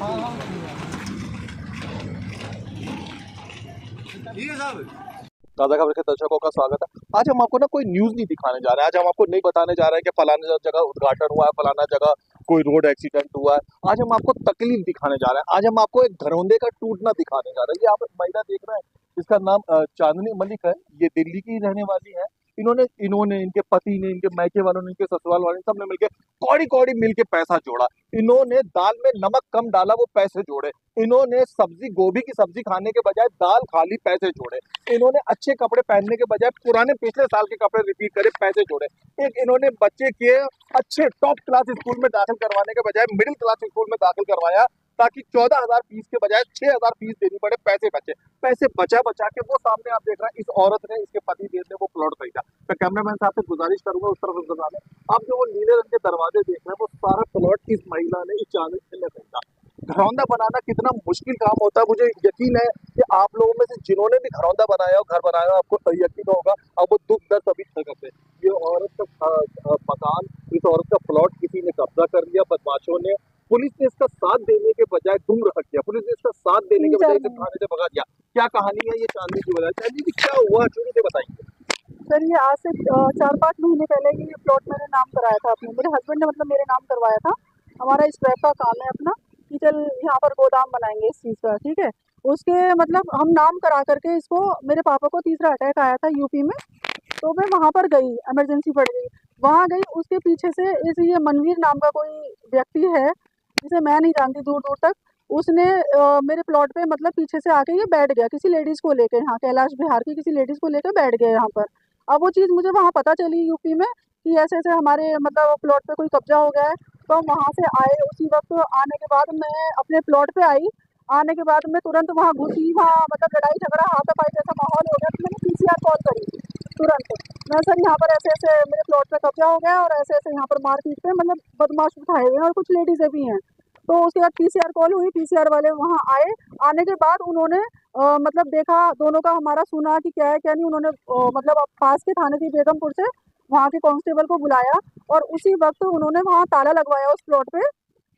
ठीक है साहब। ताज़ा खबर के दर्शकों का स्वागत है। आज हम आपको ना कोई न्यूज़ नहीं दिखाने जा रहे हैं। आज हम आपको नहीं बताने जा रहे हैं कि फलाना जगह उद्घाटन हुआ है, फलाना जगह कोई रोड एक्सीडेंट हुआ है। आज हम आपको तकलीफ दिखाने जा रहे हैं। आज हम आपको एक घरौंदे का टूटना दिखाने जा रहे हैं। ये आप महिला देख रहे हैं, इसका नाम चांदनी मलिक है। ये दिल्ली की रहने वाली है। इन्होंने इनके पति ने, इनके मायके वालों ने, इनके ससुराल वालों ने, सबने मिलके कौड़ी कौड़ी मिलके पैसा जोड़ा। इन्होंने दाल में नमक कम डाला, वो पैसे जोड़े। इन्होंने सब्जी, गोभी की सब्जी खाने के बजाय दाल खाली, पैसे जोड़े। इन्होंने अच्छे कपड़े पहनने के बजाय पुराने पिछले साल के कपड़े रिपीट करे, पैसे जोड़े। एक इन्होंने बच्चे के अच्छे टॉप क्लास स्कूल में दाखिल करवाने के बजाय मिडिल क्लास स्कूल में दाखिल करवाया, ताकि 14,000 फीस के बजाय 6,000 फीस देनी पड़े। पैसे बचा बचा के वो सामने आप देख रहे हैं, इस औरत ने, इसके पति देव ने वो प्लॉट खरीदा। मैं कैमरामैन साहब से गुजारिश करूंगा उस तरफ बता दें। आप जो वो नीले रंग के दरवाजे देख रहे हैं, वो सारा प्लॉट इस महिला ने, इस चांदनी ने खरीदा। घरौंदा बनाना कितना मुश्किल काम होता है, मुझे यकीन है कि आप लोगों में से जिन्होंने भी घरौंदा बनाया हो, घर बनाया हो, आपको यकीन होगा। अब वो दुख दर्द सभी सकते हैं। ये औरत का मकान, इस औरत का प्लॉट किसी ने कब्जा कर लिया, बदमाशों ने। पुलिस ने इसका साथ देने के बजाय गुम रख दिया। पुलिस ने इसका साथ देने के बजाय इसे थाने से भगा दिया। क्या कहानी है ये चांदनी की वजह? चांदनी जी, क्या हुआ चोरी से बताइए। सर, ये आज से 4-5 महीने पहले ये प्लॉट मैंने नाम कराया था अपने, मेरे हस्बैंड ने मतलब मेरे नाम करवाया था। हमारा स्क्रैप का काम है अपना, कि चल यहाँ पर गोदाम बनाएंगे इस चीज़ का, ठीक है। उसके मतलब हम नाम करा करके इसको, मेरे पापा को तीसरा अटैक आया था यूपी में, तो मैं वहाँ पर गई, इमरजेंसी पड़ गई, वहाँ गई। उसके पीछे से ये मनवीर नाम का कोई व्यक्ति है, जिसे मैं नहीं जानती दूर दूर तक। उसने मेरे प्लॉट पे मतलब पीछे से आके ये बैठ गया, किसी लेडीज़ को लेके, यहाँ कैलाश बिहार की किसी लेडीज़ को लेकर बैठ गया यहाँ पर। अब वो चीज़ मुझे वहाँ पता चली यूपी में कि ऐसे ऐसे हमारे मतलब प्लॉट पे कोई कब्जा हो गया है। तो हम वहाँ से आए, उसी वक्त आने के बाद मैं अपने प्लॉट पे आई। आने के बाद मैं तुरंत वहाँ घुसी, वहाँ मतलब लड़ाई झगड़ा हाथापाई जैसा माहौल हो गया। तो मैंने पीसीआर कॉल करी तुरंत। मैं, सर यहाँ पर ऐसे ऐसे मेरे प्लॉट पे कब्जा हो गया और ऐसे ऐसे यहाँ पर मारपीट पे मतलब बदमाश उठाए हुए हैं और कुछ लेडीज़ें भी हैं। तो उसके बाद पीसीआर कॉल हुई, पीसीआर वाले वहाँ आए। आने के बाद उन्होंने मतलब देखा दोनों का, हमारा सुना कि क्या है क्या नहीं। उन्होंने मतलब पास के थाने की बेगमपुर से वहाँ के कांस्टेबल को बुलाया और उसी वक्त उन्होंने वहाँ ताला लगवाया उस प्लॉट पे,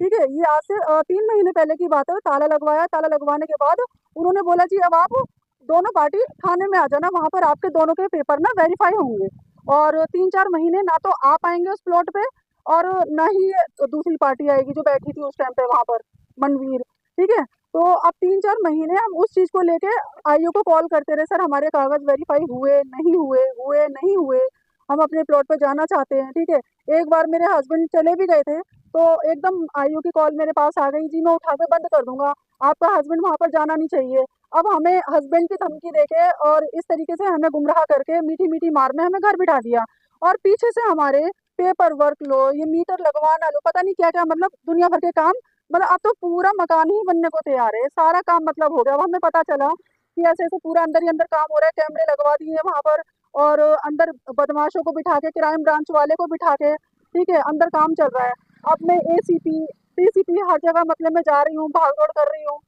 ठीक है। ये आज से 3 महीने पहले की बात है। ताला लगवाया, ताला लगवाने के बाद उन्होंने बोला जी अब आप दोनों पार्टी थाने में आ जाना, वहाँ पर आपके दोनों के पेपर ना वेरीफाई होंगे। और 3-4 महीने ना तो आप आएंगे उस प्लॉट पे और न ही दूसरी पार्टी आएगी जो बैठी थी उस टाइम पे वहाँ पर, मनवीर, ठीक है। तो अब 3-4 महीने हम उस चीज़ को लेके आईओ को कॉल करते रहे, सर हमारे कागज़ वेरीफाई हुए नहीं हुए नहीं हुए, हम अपने प्लॉट पे जाना चाहते हैं, ठीक है। एक बार मेरे हस्बैंड चले भी गए थे, तो एकदम आईओ की कॉल मेरे पास आ गई, जी मैं उठा के बंद कर दूंगा, आपका हस्बैंड वहाँ पर जाना नहीं चाहिए। अब हमें हस्बैंड की धमकी देके और इस तरीके से हमें गुमराह करके मीठी मीठी मार में हमें घर बिठा दिया। और पीछे से हमारे पेपर वर्क लो, ये मीटर लगवाना लो, पता नहीं क्या क्या, मतलब दुनिया भर के काम। मतलब अब तो पूरा मकान ही बनने को तैयार है, सारा काम मतलब हो गया। अब हमें पता चला कि ऐसे ऐसे पूरा अंदर ही अंदर काम हो रहा है, कैमरे लगवा दिए वहाँ पर और अंदर बदमाशों को बिठा के, क्राइम ब्रांच वाले को बिठा के, ठीक है, अंदर काम चल रहा है। अब मैं एसीपी डीसीपी हर जगह मतलब मैं जा रही हूँ, भाग दौड़ कर रही हूँ।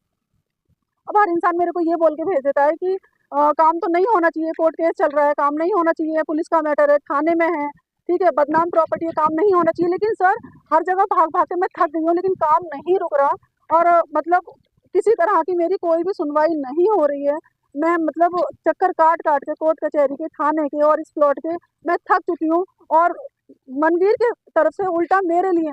अब हर इंसान मेरे को ये बोल के भेज देता है कि काम तो नहीं होना चाहिए, कोर्ट केस चल रहा है, काम नहीं होना चाहिए, पुलिस का मैटर है, थाने में है, ठीक है, बदनाम प्रॉपर्टी है, काम नहीं होना चाहिए। लेकिन सर हर जगह भाग भाग के मैं थक गई हूँ, लेकिन काम नहीं रुक रहा और मतलब किसी तरह की मेरी कोई भी सुनवाई नहीं हो रही है। मैं मतलब चक्कर काट काट के कोर्ट कचहरी के, थाने के और इस प्लॉट के मैं थक चुकी हूँ। और मनवीर के तरफ से उल्टा मेरे लिए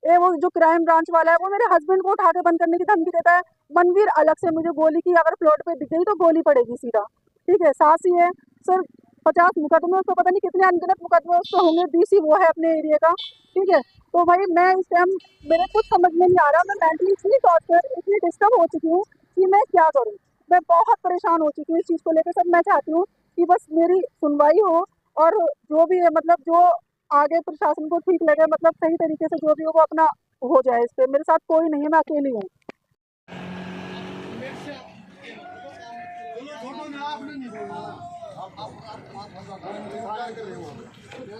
वो जो क्राइम ब्रांच वाला है वो मेरे हस्बैंड को उठा के बंद करने की धमकी देता है। मनवीर अलग से मुझे गोली की, अगर प्लॉट पे दिख गई तो गोली पड़ेगी सीधा, ठीक है। सासी है सर, 50 मुकदमे, उसको पता नहीं कितने अनगिनत मुकदमे उसको होंगे, डीसी वो है अपने एरिया का, ठीक है। तो भाई मैं इस टाइम, मेरे कुछ समझ में नहीं आ रहा, मैं मेंटली इतनी टॉर्चर, इतनी डिस्टर्ब हो चुकी हूँ कि मैं क्या करूँ। मैं बहुत परेशान हो चुकी हूँ इस चीज़ को लेकर। सर मैं चाहती हूँ कि बस मेरी सुनवाई हो और जो भी है मतलब जो आगे प्रशासन को ठीक लगे, मतलब सही तरीके से जो भी हो वो अपना हो जाए। इस पे मेरे साथ कोई नहीं है, मैं अकेली हूँ।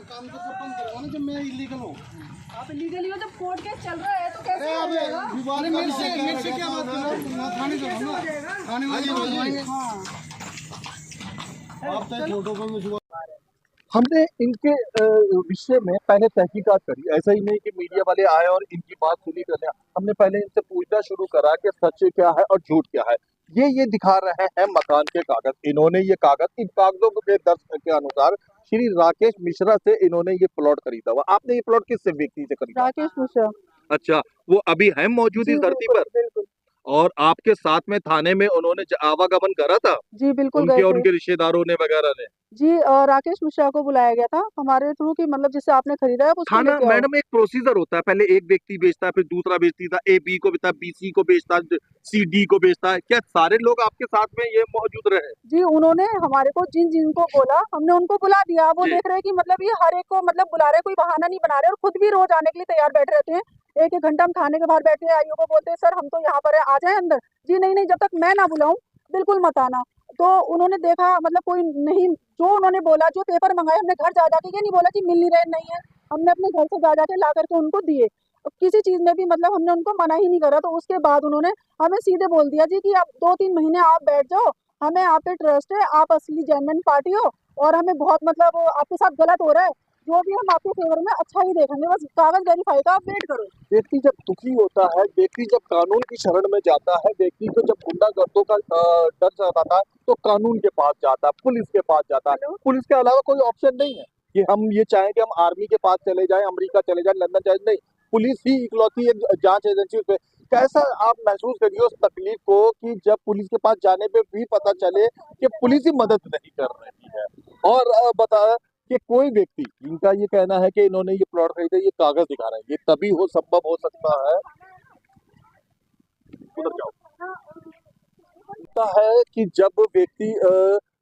काम तो सब बंद करवाना जब मैं इलीगल हूँ। आप इलीगल हो, जब कोर्ट केस चल रहा है तो कैसे हो जाएगा? मेरे से क्या बात कर रहे हो? थाने चलो ना, थाने वाले बोलवाएंगे। आप तो फोटो को हमने इनके विषय में पहले तहकीकात करी। ऐसा ही नहीं कि मीडिया वाले आए और इनकी बात सुनी कर लिया। हमने पहले इनसे पूछना शुरू करा कि सच क्या है और झूठ क्या है। ये दिखा रहे हैं मकान के कागज। इन्होंने ये कागज, इन कागजों के दर्ज के अनुसार श्री राकेश मिश्रा से इन्होंने ये प्लॉट खरीदा हुआ। आपने ये प्लॉट किस व्यक्ति से खरीदा? राकेश मिश्रा। अच्छा, वो अभी है मौजूद जी इस धरती बिल्कुल पर? बिल्कुल। और आपके साथ में थाने में उन्होंने आवागमन करा था, जी बिल्कुल उनके गए और थे। उनके रिश्तेदारों ने वगैरह ने? जी राकेश मिश्रा को बुलाया गया था हमारे थ्रू कि मतलब जिससे आपने खरीदा है आप उसको थाना लेके आओ। मैडम एक प्रोसीजर होता है, पहले एक व्यक्ति बेचता है, फिर दूसरा बेचता है, ए बी को बेचता है, बी सी को बेचता है, सी डी को बेचता है। क्या सारे लोग आपके साथ में ये मौजूद रहे? जी उन्होंने हमारे को जिन जिनको बोला हमने उनको बुला दिया। वो जी। देख रहे हैं कि मतलब ये हर एक को मतलब बुला रहे, कोई बहाना नहीं बना रहे और खुद भी रोज आने के लिए तैयार बैठे रहते हैं। एक एक घंटा हम थाने के बाहर बैठे हैं, आईओ को बोलते हैं सर हम तो यहाँ पर है, आ जाए अंदर। जी नहीं नहीं, जब तक मैं ना बुलाऊं बिल्कुल मत आना। तो उन्होंने देखा मतलब कोई नहीं, जो उन्होंने बोला, जो पेपर मंगाए हमने घर जा जाके, ये नहीं बोला कि मिल नहीं रहे, नहीं है, हमने अपने घर से जा जाके ला करके उनको दिए। किसी चीज में भी मतलब हमने उनको मना ही नहीं करा। तो उसके बाद उन्होंने हमें सीधे बोल दिया जी कि आप 2-3 महीने आप बैठ जाओ, हमें आप पे ट्रस्ट है, आप असली जेन्युइन पार्टी हो और हमें बहुत मतलब आपके साथ गलत हो रहा है, जो भी हम आपके फेवर में अच्छा ही देखेंगे, बस कागज वेरीफाई का आप वेट करो। व्यक्ति जब दुखी होता है, व्यक्ति जब कानून की शरण में जाता है, व्यक्ति को जब गुंडागर्दों का डर सताता है, तो कानून के पास जाता है, पुलिस के पास जाता है। पुलिस के अलावा कोई ऑप्शन नहीं है कि हम ये चाहें कि हम आर्मी के पास चले जाएं, अमेरिका चले जाएं, लंदन चले, नहीं। पुलिस ही इकलौती एक जांच एजेंसी पे। कैसा आप महसूस करिए उस तकलीफ को कि जब पुलिस के पास जाने पे भी पता चले कि पुलिस ही मदद नहीं कर रही है। और बता कि कोई व्यक्ति, इनका ये कहना है कि इन्होंने ये प्लॉट खरीदा, ये कागज दिखा रहे हैं, ये तभी हो संभव हो सकता है, उधर जाओ, होता है कि जब व्यक्ति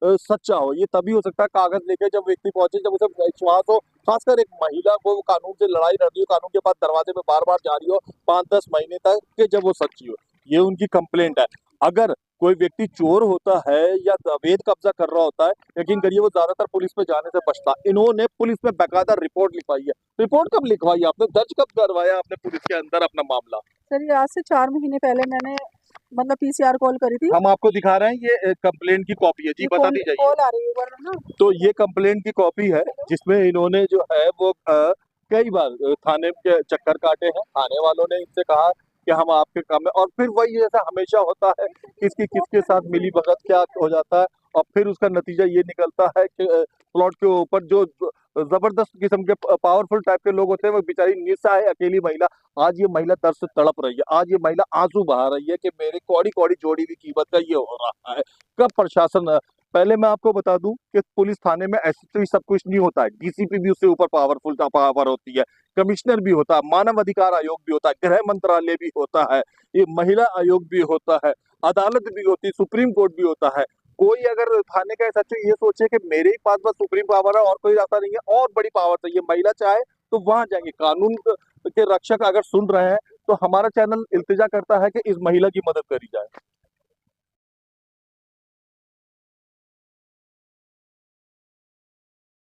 सच्चा हो। ये तभी हो सकता है कागज लेके जब व्यक्ति पहुंचे, जब उसे विश्वास हो। खासकर एक महिला को वो कानून से लड़ाई लड़ रही हो, कानून के पास दरवाजे पे बार बार जा रही हो 5-10 महीने तक, कि जब वो सच्ची हो। ये उनकी कंप्लेंट है। अगर कोई व्यक्ति चोर होता है या अवैध कब्जा कर रहा होता है, यकीन करिए वो ज्यादातर पुलिस में जाने से बचता। इन्होंने पुलिस में बाकायदा रिपोर्ट लिखवाई है। रिपोर्ट कब लिखवाई आपने, दर्ज कब करवाया आपने पुलिस के अंदर अपना मामला? सर ये आज से 4 महीने पहले मैंने मतलब पीसीआर कॉल करी थी। हम आपको दिखा रहे हैं, ये कंप्लेंट की कॉपी है जी, बता दी जाइए। कॉल आ रही है एक बार ना। तो ये कंप्लेंट की कॉपी है, जिसमें इन्होंने जो है वो कई बार थाने के चक्कर काटे हैं। थाने वालों ने इनसे कहा कि हम आपके काम में, और फिर वही जैसा हमेशा होता है, किसकी किसके साथ मिली भगत क्या हो जाता है, और फिर उसका नतीजा ये निकलता है कि प्लॉट के ऊपर जो जबरदस्त किस्म के पावरफुल टाइप के लोग होते हैं, वो बेचारी निस्सहाय अकेली महिला, आज ये महिला दर्द से तड़प रही है, आज ये महिला आंसू बहा रही है कि मेरे कौड़ी कौड़ी जोड़ी हुई कीमत का ये हो रहा है। कब प्रशासन, पहले मैं आपको बता दूं कि पुलिस थाने में ऐसे सब कुछ नहीं होता है। डीसीपी भी उससे ऊपर पावरफुल पावर होती है, कमिश्नर भी होता है, मानव अधिकार आयोग भी होता है, गृह मंत्रालय भी होता है, ये महिला आयोग भी होता है, अदालत भी होती है, सुप्रीम कोर्ट भी होता है। कोई अगर थाने का सच ये सोचे कि मेरे ही पास बस सुप्रीम पावर है और कोई रास्ता नहीं है, और बड़ी पावर चाहिए, महिला चाहे तो वहां जाएंगे। कानून के रक्षक अगर सुन रहे हैं तो हमारा चैनल इल्तिजा करता है कि इस महिला की मदद करी जाए।